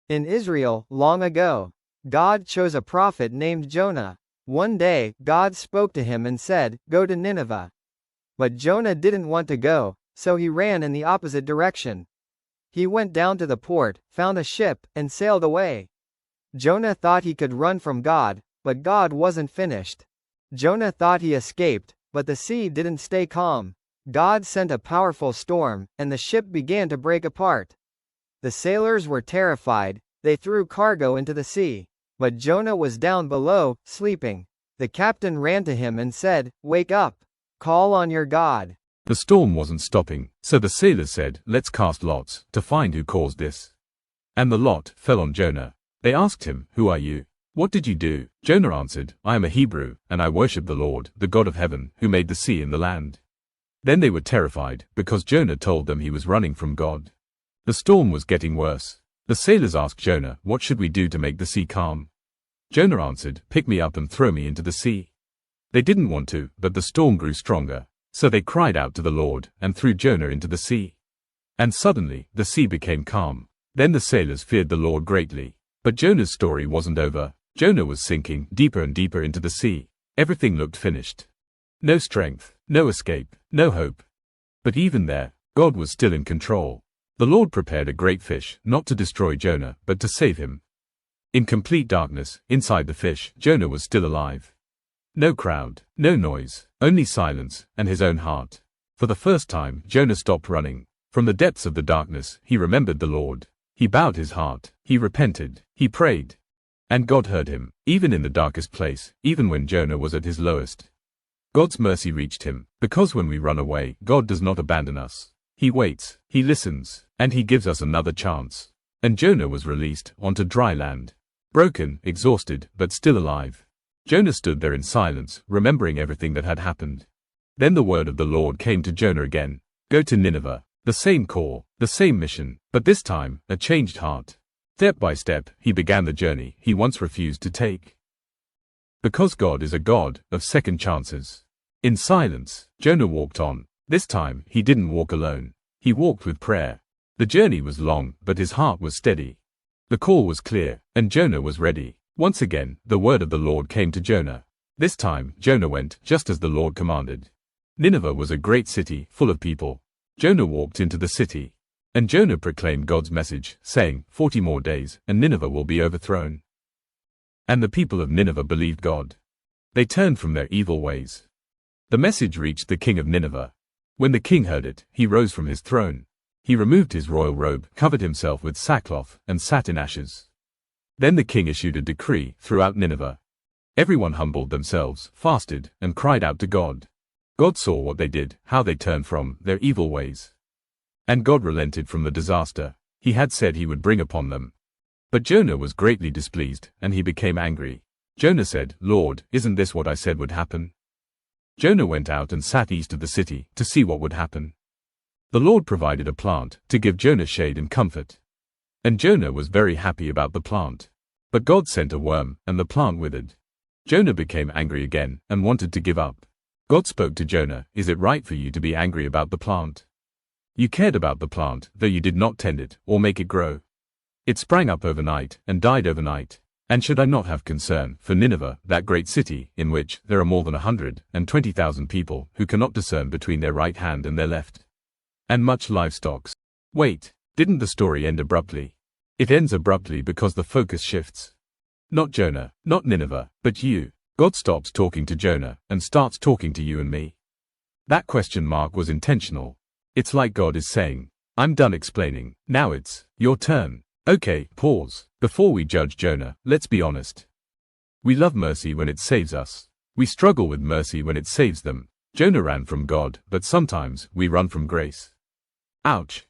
In Israel, long ago, God chose a prophet named Jonah. One day, God spoke to him and said, "Go to Nineveh." But Jonah didn't want to go, so he ran in the opposite direction. He went down to the port, found a ship, and sailed away. Jonah thought he could run from God, but God wasn't finished. Jonah thought he escaped, but the sea didn't stay calm. God sent a powerful storm, and the ship began to break apart. The sailors were terrified. They threw cargo into the sea. But Jonah was down below, sleeping. The captain ran to him and said, "Wake up. Call on your God." The storm wasn't stopping, so the sailors said, "Let's cast lots, to find who caused this." And the lot fell on Jonah. They asked him, "Who are you? What did you do?" Jonah answered, "I am a Hebrew, and I worship the Lord, the God of heaven, who made the sea and the land." Then they were terrified, because Jonah told them he was running from God. The storm was getting worse. The sailors asked Jonah, "What should we do to make the sea calm?" Jonah answered, "Pick me up and throw me into the sea." They didn't want to, but the storm grew stronger. So they cried out to the Lord, and threw Jonah into the sea. And suddenly, the sea became calm. Then the sailors feared the Lord greatly. But Jonah's story wasn't over. Jonah was sinking deeper and deeper into the sea. Everything looked finished. No strength, no escape, no hope. But even there, God was still in control. The Lord prepared a great fish, not to destroy Jonah, but to save him. In complete darkness, inside the fish, Jonah was still alive. No crowd, no noise, only silence, and his own heart. For the first time, Jonah stopped running. From the depths of the darkness, he remembered the Lord. He bowed his heart, he repented, he prayed. And God heard him, even in the darkest place, even when Jonah was at his lowest. God's mercy reached him, because when we run away, God does not abandon us. He waits, he listens, and he gives us another chance. And Jonah was released onto dry land. Broken, exhausted, but still alive. Jonah stood there in silence, remembering everything that had happened. Then the word of the Lord came to Jonah again. Go to Nineveh. The same call, the same mission, but this time, a changed heart. Step by step, he began the journey he once refused to take. Because God is a God of second chances. In silence, Jonah walked on. This time, he didn't walk alone. He walked with prayer. The journey was long, but his heart was steady. The call was clear, and Jonah was ready. Once again, the word of the Lord came to Jonah. This time, Jonah went just as the Lord commanded. Nineveh was a great city, full of people. Jonah walked into the city. And Jonah proclaimed God's message, saying, 40 more days, and Nineveh will be overthrown. And the people of Nineveh believed God. They turned from their evil ways. The message reached the king of Nineveh. When the king heard it, he rose from his throne. He removed his royal robe, covered himself with sackcloth, and sat in ashes. Then the king issued a decree throughout Nineveh. Everyone humbled themselves, fasted, and cried out to God. God saw what they did, how they turned from their evil ways. And God relented from the disaster he had said he would bring upon them. But Jonah was greatly displeased, and he became angry. Jonah said, "Lord, isn't this what I said would happen?" Jonah went out and sat east of the city to see what would happen. The Lord provided a plant to give Jonah shade and comfort. And Jonah was very happy about the plant. But God sent a worm, and the plant withered. Jonah became angry again, and wanted to give up. God spoke to Jonah, "Is it right for you to be angry about the plant? You cared about the plant, though you did not tend it, or make it grow. It sprang up overnight, and died overnight. And should I not have concern for Nineveh, that great city, in which there are more than 120,000 people, who cannot discern between their right hand and their left? And much livestock." Wait, didn't the story end abruptly? It ends abruptly because the focus shifts. Not Jonah, not Nineveh, but you. God stops talking to Jonah, and starts talking to you and me. That question mark was intentional. It's like God is saying, "I'm done explaining, now it's your turn." Okay, pause. Before we judge Jonah, let's be honest. We love mercy when it saves us. We struggle with mercy when it saves them. Jonah ran from God, but sometimes we run from grace. Ouch.